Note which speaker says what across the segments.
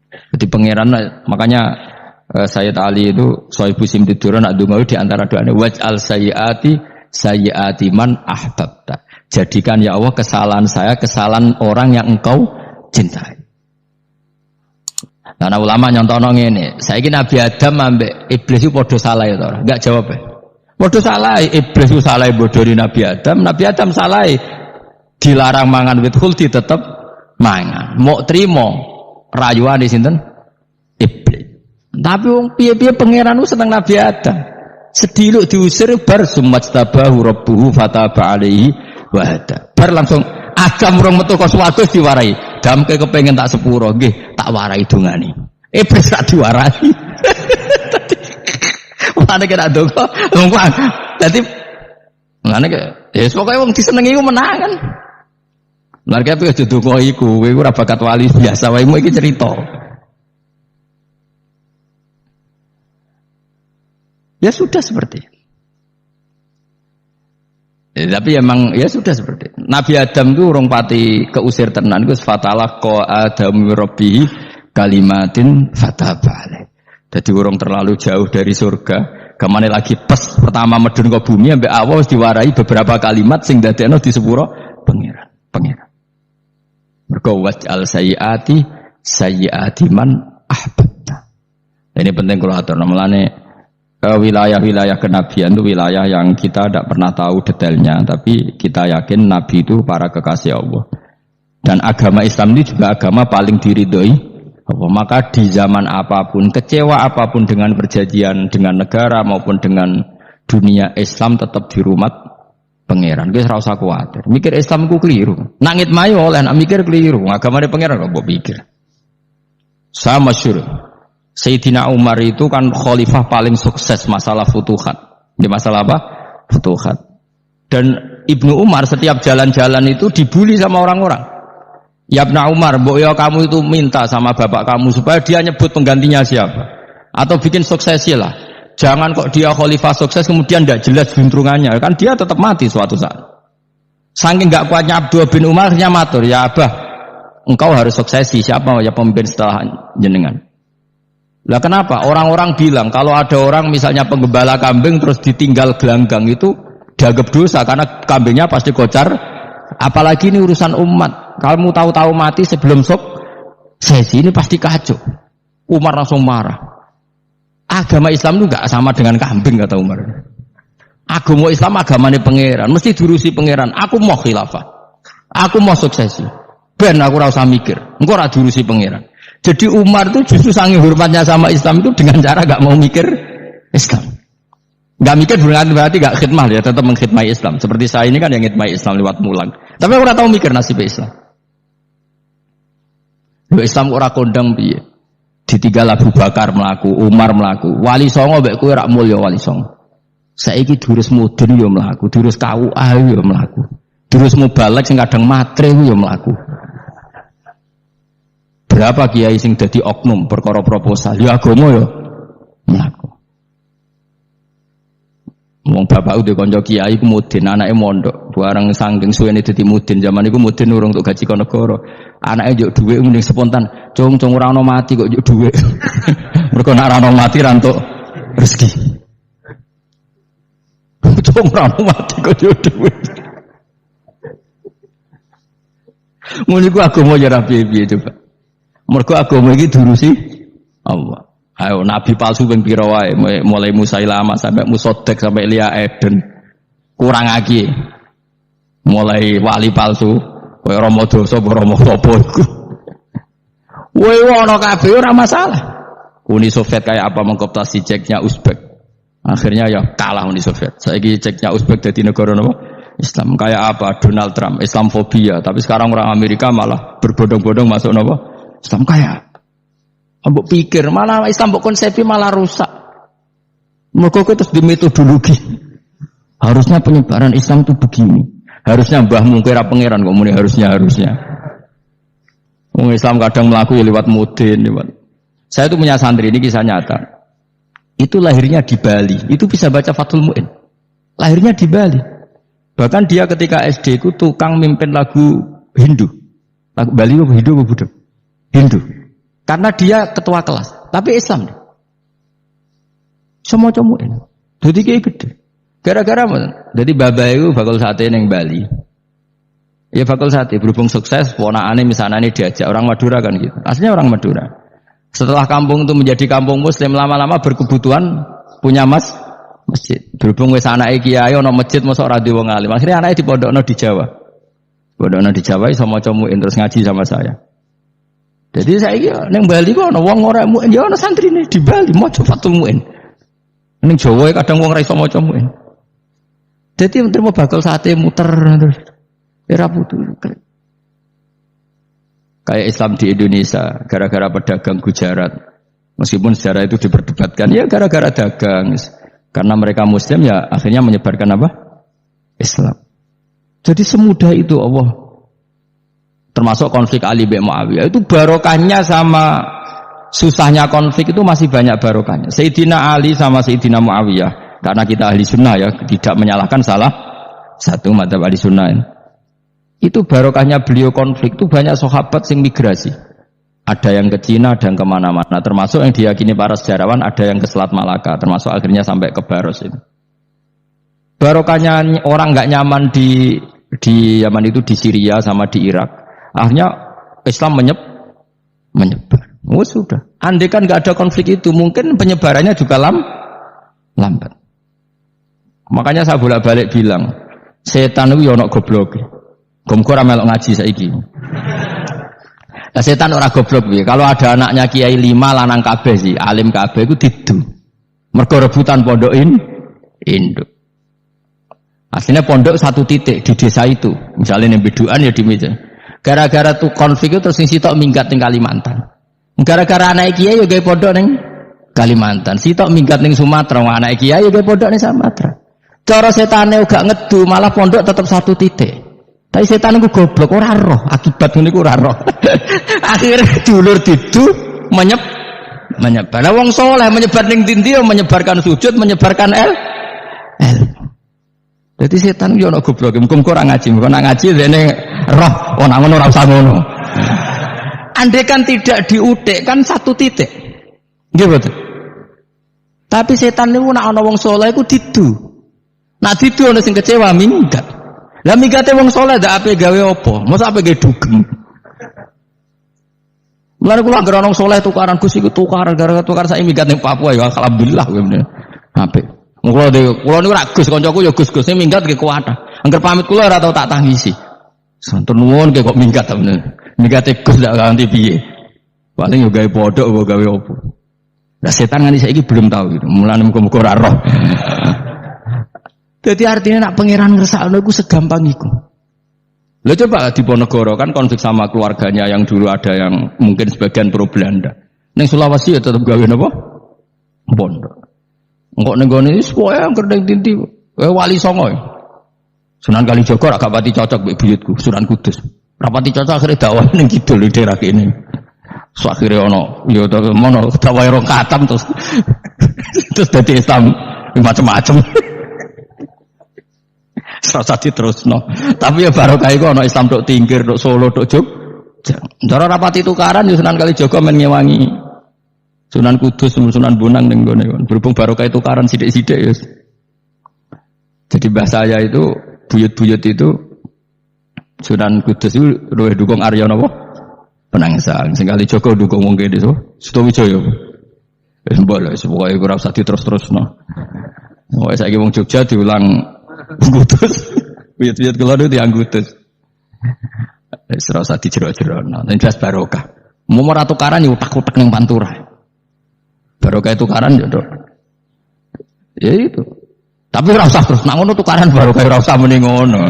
Speaker 1: Jadi pangeran makanya Sayyid Ali itu Sohibu Simtiduran adungawi di antara doanya waj'al sayyiati man ahbabta. Jadikan ya Allah kesalahan saya kesalahan orang yang engkau cintai. Karena ulama nyontono ngene, saiki Nabi Adam ambek iblis itu padha salah ya to. Enggak jawab ya. Padha salah, iblis itu salah bodoni Nabi Adam salah dilarang mangan wit khuldi tetep mangan. Mau trimo rayuane sinten? Iblis. Tapi wong piye-piye pangeran seneng Nabi Adam. Sediluk diusir bar sumajtabahu rabbuhu fataba alaihi wa hada. Bar langsung Adam urung metu kok swarga diwarai. Damke kepengin tak sepuro nggih, tak warai dongane. Iblis tak diwarai. Mane kira donga, ngomong. Dadi ngene ke, ya pokoke wong disenengi ku menang kan. Lah kaya aja donga iku, kowe ora bakat wali biasa wae iki cerita. Ya sudah seperti itu. Tapi emang ya sudah seperti itu. Nabi Adam itu urung pati keusir tenan iku fatalah qa Adam rabbihi kalimatin fataba alaih. Jadi urung terlalu jauh dari surga. Kemana lagi pas pertama medun ke bumi ambek Allah wis diwarai beberapa kalimat sing dadekno di sepuro pangeran. Mergo waj'al sayyiati man ahbabta. Ini penting kalau atur namanya wilayah-wilayah kenabian itu wilayah yang kita tidak pernah tahu detailnya, tapi kita yakin Nabi itu para kekasih Allah. Dan agama Islam ini juga agama paling diridhoi Allah. Maka di zaman apapun, kecewa apapun dengan perjanjian dengan negara maupun dengan dunia, Islam tetap dirumat pangeran. Guys, ora usah kuwatir. Mikir Islam ku keliru. Nangit mayo oleh nak mikir keliru. Agama de pangeran kok mbok pikir. Sama masyhur. Sayyidina Umar itu kan khalifah paling sukses masalah futuhat. Di masalah apa? Futuhat. Dan Ibnu Umar setiap jalan-jalan itu dibully sama orang-orang. Ya Ibnu Umar, mbok ya kamu itu minta sama bapak kamu supaya dia nyebut penggantinya siapa. Atau bikin suksesi lah. Jangan kok dia khalifah sukses kemudian tidak jelas juntrungannya. Kan dia tetap mati suatu saat. Saking gak kuatnya Abdullah bin Umar akhirnya matur, ya Abah, engkau harus suksesi. Siapa ya pemimpin setelah jenengan? Lah kenapa? Orang-orang bilang kalau ada orang misalnya penggembala kambing terus ditinggal gelanggang itu dianggap dosa karena kambingnya pasti kocar. Apalagi ini urusan umat. Kamu tahu-tahu mati sebelum sesi ini pasti kacau. Umar langsung marah. Agama Islam itu enggak sama dengan kambing kata Umar. Agama Islam agamanya pangeran, mesti diurusi pangeran. Aku mau khilafah. Aku mau suksesi. Ben aku ora usah mikir. Engko ora diurusi pangeran. Jadi Umar itu justru saking hormatnya sama Islam itu dengan cara gak mau mikir Islam. Gak mikir berarti gak khidmah ya, tetap mengkhidmati Islam. Seperti saya ini kan yang khidmati Islam lewat mulang. Tapi aku ora tahu mikir nasib Islam. Islam ora kondang piye. Ditinggal Abu Bakar melaku, Umar melaku, Wali Songo mbek kowe rak mulya Wali Songo. Saiki durus mudun yo mlaku, durus KUA yo mlaku. Durus mubalek sing kadang matre yo mlaku. Berapa kiai sing dadi oknum perkara proposal ya agama ya mlaku. Wong bapak udah kanca kiai ku mudin anake mondok bareng saking suwene dadi mudin zaman iku mudin urung untuk gaji kon negara anake njuk dhuwit mending spontan cung ora ono mati kok njuk dhuwit mergo nek ora ono mati ra entuk rezeki cung ora ono mati kok njuk dhuwit ngono iku agama ya ra piye-piye coba. Mergo agama iki diurusi Allah. Ayo nabi palsu ping pira wae mulai Musailamah sampai Musaddaq sampai Lia Eden. Kurang lagi. Mulai wali palsu kaya Rama Dosa apa Rama sapa iku. Kowe ana kabeh ora masalah. Uni Soviet kayak apa mengkooptasi ceknya Uzbek. Akhirnya ya kalah Uni Soviet. Saiki ceknya Uzbek dadi negara napa? Islam. Kayak apa? Donald Trump, Islamfobia. Tapi sekarang orang Amerika malah berbondong-bondong masuk napa? Islam kaya, ambok pikir malah Islam ambok konsepi malah rusak. Mereka terus di metodologi. Harusnya penyebaran Islam itu begini. Harusnya mbah mungkira pangeran kok muni harusnya. Wong Islam kadang melaku ya lewat mudin, lewat. Saya itu punya santri ini kisah nyata. Itu lahirnya di Bali. Itu bisa baca Fathul Mu'in. Lahirnya di Bali. Bahkan dia ketika SD itu tukang mimpin lagu Hindu. Lagu Bali apa Hindu apa Buddha? Hindu. Karena dia ketua kelas. Tapi Islam. Semua comuin. Jadi kayak gede. Gara-gara apa? Jadi bapak itu bakul sate yang Bali. Ya bakul sate. Berhubung sukses, ponakane misalnya ini diajak. Orang Madura kan gitu. Aslinya orang Madura. Setelah kampung itu menjadi kampung muslim, lama-lama berkebutuhan punya masjid. Berhubung wis anake kiai ana masjid mosok ora di wong alim. Akhirnya anake dipondokno di Jawa. Pondokno di Jawa iso maca muin terus ngaji sama saya. Jadi saiki ning Bali kok ana wong ora muin, ya ana santrine di Bali maca fatul muin. Ning Jawa kadang wong ora iso maca muin. Jadi terima bakal sate muter terus. Era putu. Kayak Islam di Indonesia, gara-gara pedagang Gujarat. Meskipun sejarah itu diperdebatkan, ya gara-gara dagang. Karena mereka Muslim ya akhirnya menyebarkan apa? Islam. Jadi semudah itu Allah. Termasuk konflik Ali bin Muawiyah. Itu barokahnya sama susahnya konflik itu masih banyak barokahnya. Sayyidina Ali sama Sayyidina Muawiyah. Karena kita ahli sunnah ya, tidak menyalahkan salah satu madzhab ahli sunnah ini. Itu barokahnya beliau konflik itu banyak sahabat yang migrasi. Ada yang ke Cina, ada yang kemana-mana. Termasuk yang diyakini para sejarawan ada yang ke Selat Malaka. Termasuk akhirnya sampai ke Baros itu. Barokahnya orang nggak nyaman di Yaman itu di Syria sama di Irak. Akhirnya Islam menyebar. Oh sudah. Andai kan nggak ada konflik itu, mungkin penyebarannya juga lambat. Makanya saya bolak-balik bilang, setan itu ono goblok. Gomko ora melok ngaji saiki. Lah setan ora goblok piye? Kalau ada anaknya kiai 5 lanang kabeh sih, alim kabeh iku didu. Mergo rebutan pondok induk. Aslinya pondok satu titik di desa itu. Misalnya ning Beduan ya di meja. Gara-gara tuh konflik itu terus sing sitok minggat ning Kalimantan. Gara-gara anak kiai yo gawe pondok ning Kalimantan. Sitok minggat ning Sumatera, anak kiai yo gawe pondok ning Sumatera. Cara setane gak ngedu, malah pondok tetap satu titik. Tapi setan itu goblok, ora roh, akibat ini ora roh. Akhirnya dulur didu menyebar. Lah wong soleh menyebar ning ndi menyebarkan sujud, menyebarkan Jadi setan yo ono goblok, muga-muga ora ngaji, muga nak ngaji dene roh, ana ngono ora usah ngono. Andai kan tidak diutik kan satu titik. Nggih betul. Tapi setan niku nek ana wong soleh iku didu. Nak didu ana sing kecewa minggat. Lah migate wong saleh ndak ape gawe apa? Mosok ape gawe dugem. Mulane kula anggere wong saleh tukaran Gus iku tukaran gara-gara tukar sak migat ning Papua ya alhamdulillah ngene. Apik. Kula niku rak Gus kancaku ya Gus-Gus sing minggat nggih kuwatah. Angger pamit kula ora tau tak tangisi. Santen nuwun nggih kok minggat ta bener. Mingate Gus ndak ganti piye. Paling yo gawe podok apa gawe apa. Lah setan nganti saiki belum tahu gitu. Mulane muga-muga ora roh. Jadi artinya nak pangeran ngersakno iku segampang iku. Lo coba di Ponegoro kan konflik sama keluarganya yang dulu ada yang mungkin sebagian pro Belanda. Neng Sulawesi ya tetap gawe napa? Pondok. Engko ning gone iki pokoke angker ning tinti wali songo. Sunan Kalijaga agak pati cocok mbek buyutku, Sunan Kudus. Rapati cocok akhirnya dakwah ning kidul daerah kene. So akhire ono ya mono dakwah rong katam terus dadi Islam macam-macam. Serasa diterusno. Tapi ya barokah iku ana Islam tok Tingkir, tok Solo, tok Jogja. Cara rapati tukaran ya Sunan Kalijaga men ngewangi Sunan Kudus, Sunan Bonang ning gone. Berhubung barokah tukaran sithik-sithik ya. Jadi bahasa saya itu buyut-buyut itu Sunan Kudus itu luwih dukung Arya napa? Penangsang. Sing Kalijaga dukung wong kene to. Sutawijaya. Wis mbok lho, pokoke ora usah diterus-terusno. Wong saiki wong Jogja diulang Kudus, buyut-buyut kula niku tiyang Kudus. Wis ora usah dijero-jerono, nek jelas barokah. Mau ora tukaran ya utak-utak ning Pantura. Barokah tukaran ya, Dok. Ya itu. Tapi ora usah terus nak ngono tukaran barokah ora usah muni ngono.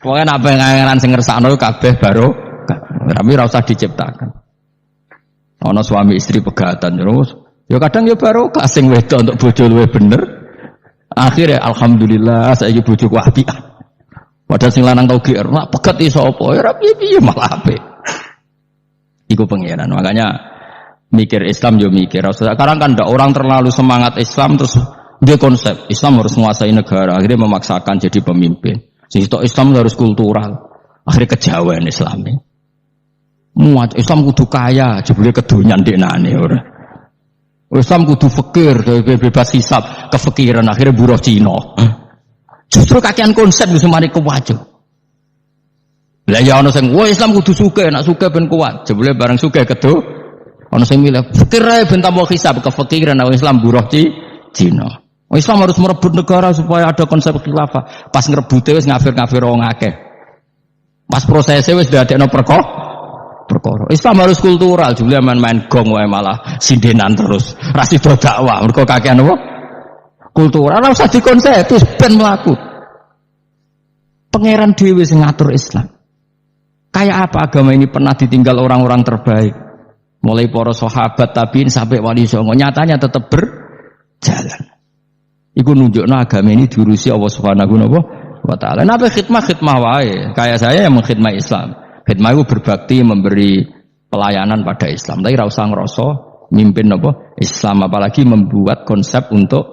Speaker 1: Pokoke nek pengen sing ngersakno kabeh barokah. Tapi ora usah diciptakan. Ana suami istri pegatan terus. Ya kadang ya barokah sing wedok untuk bojo luwih bener. Akhirnya alhamdulillah saiki bojoku apik. Padahal sing lanang tau GR, nak pegat iso apa? Ya piye-piye malah apik. Iku pangeran. Makanya mikir Islam yo mikir. Sekarang kan ndak orang terlalu semangat Islam terus dia konsep Islam harus menguasai negara, akhirnya memaksakan jadi pemimpin. Sing Islam harus kultural. Akhirnya kejauhan Islami. Muat Islam kudu kaya, jebule kedonyan dekane ora. Islam kudu fakir, bebas hisab, kefikiran akhirnya buruh Cina. Justru kakean konsep wis mari kuwajo. Lah ya ana sing Islam kudu sugih, nek sugih ben kuat. Jebule bareng sugih kedo ana sing milih fakir ae ben tambah hisab, kefikiran Islam buruh Cina. Islam harus merebut negara supaya ada konsep khilafah. Pas ngerebute wis ngafir-ngafir wong akeh. Pas prosesnya wis dadekno perkara. Islam harus kultural, jebule main-main gong wae malah sindenan terus. Ra sida dakwah, mergo kakean apa? Kultural ora usah dikonsep, wis ben mlaku. Pangeran dhewe sing ngatur Islam. Kayak apa agama ini pernah ditinggal orang-orang terbaik? Mulai para sahabat tabiin sampai wali songo, nyatanya tetap berjalan. Iku nunjukno agama ini diurusi Allah Subhanahu wa taala. Napa khidmah wae. Kayak saya yang mengkhidmati Islam. Khidmah itu berbakti memberi pelayanan pada Islam. Tapi ra usah ngrasa mimpin apa Islam, apalagi membuat konsep untuk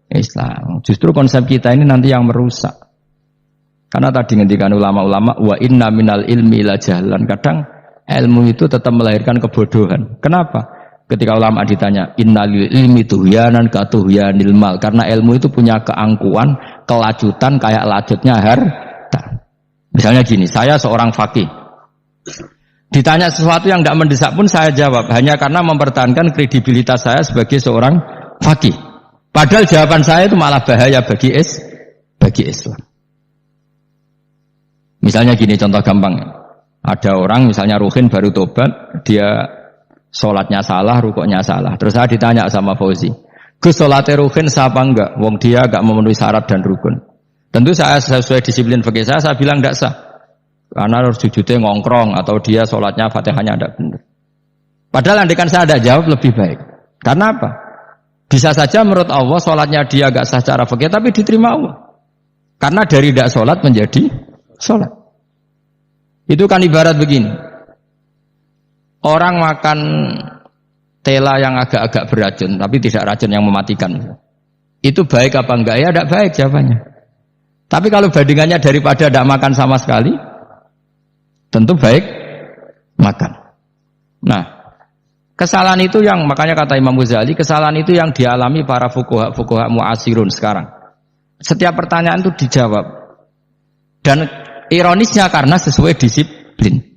Speaker 1: Islam. Justru konsep kita ini nanti yang merusak. Karena tadi ngendikan ulama-ulama wa inna minal ilmi la jahlan. Kadang ilmu itu tetap melahirkan kebodohan. Kenapa? Ketika ulama ditanya, innalil ilmi tuhyanan katuhyanil mal, karena ilmu itu punya keangkuhan, kelajutan kayak lajutnya harta. Misalnya gini, saya seorang faqih. Ditanya sesuatu yang tidak mendesak pun saya jawab, hanya karena mempertahankan kredibilitas saya sebagai seorang faqih. Padahal jawaban saya itu malah bahaya bagi Islam. Misalnya gini, contoh gampang. Ada orang misalnya Ruhin baru tobat, dia sholatnya salah, rukuknya salah. Terus saya ditanya sama Fauzi, Gus sholatnya Ruhin sah apa enggak? Wong dia enggak memenuhi syarat dan rukun. Tentu saya sesuai disiplin fikih saya bilang enggak sah. Karena harus sujudnya ngongkrong atau dia sholatnya Fatihahnya enggak benar. Padahal andaikan saya ada jawab lebih baik. Karena apa? Bisa saja menurut Allah sholatnya dia enggak sah secara fikih tapi diterima Allah. Karena dari enggak sholat menjadi sholat. Itu kan ibarat begini. Orang makan tela yang agak-agak beracun, tapi tidak racun yang mematikan. Itu baik apa enggak? Ya tidak baik jawabannya. Tapi kalau bandingannya daripada tidak makan sama sekali, tentu baik makan. Nah, kesalahan itu yang, makanya kata Imam Ghazali, kesalahan itu yang dialami para fuqaha mu'asirun sekarang. Setiap pertanyaan itu dijawab. Dan ironisnya karena sesuai disiplin.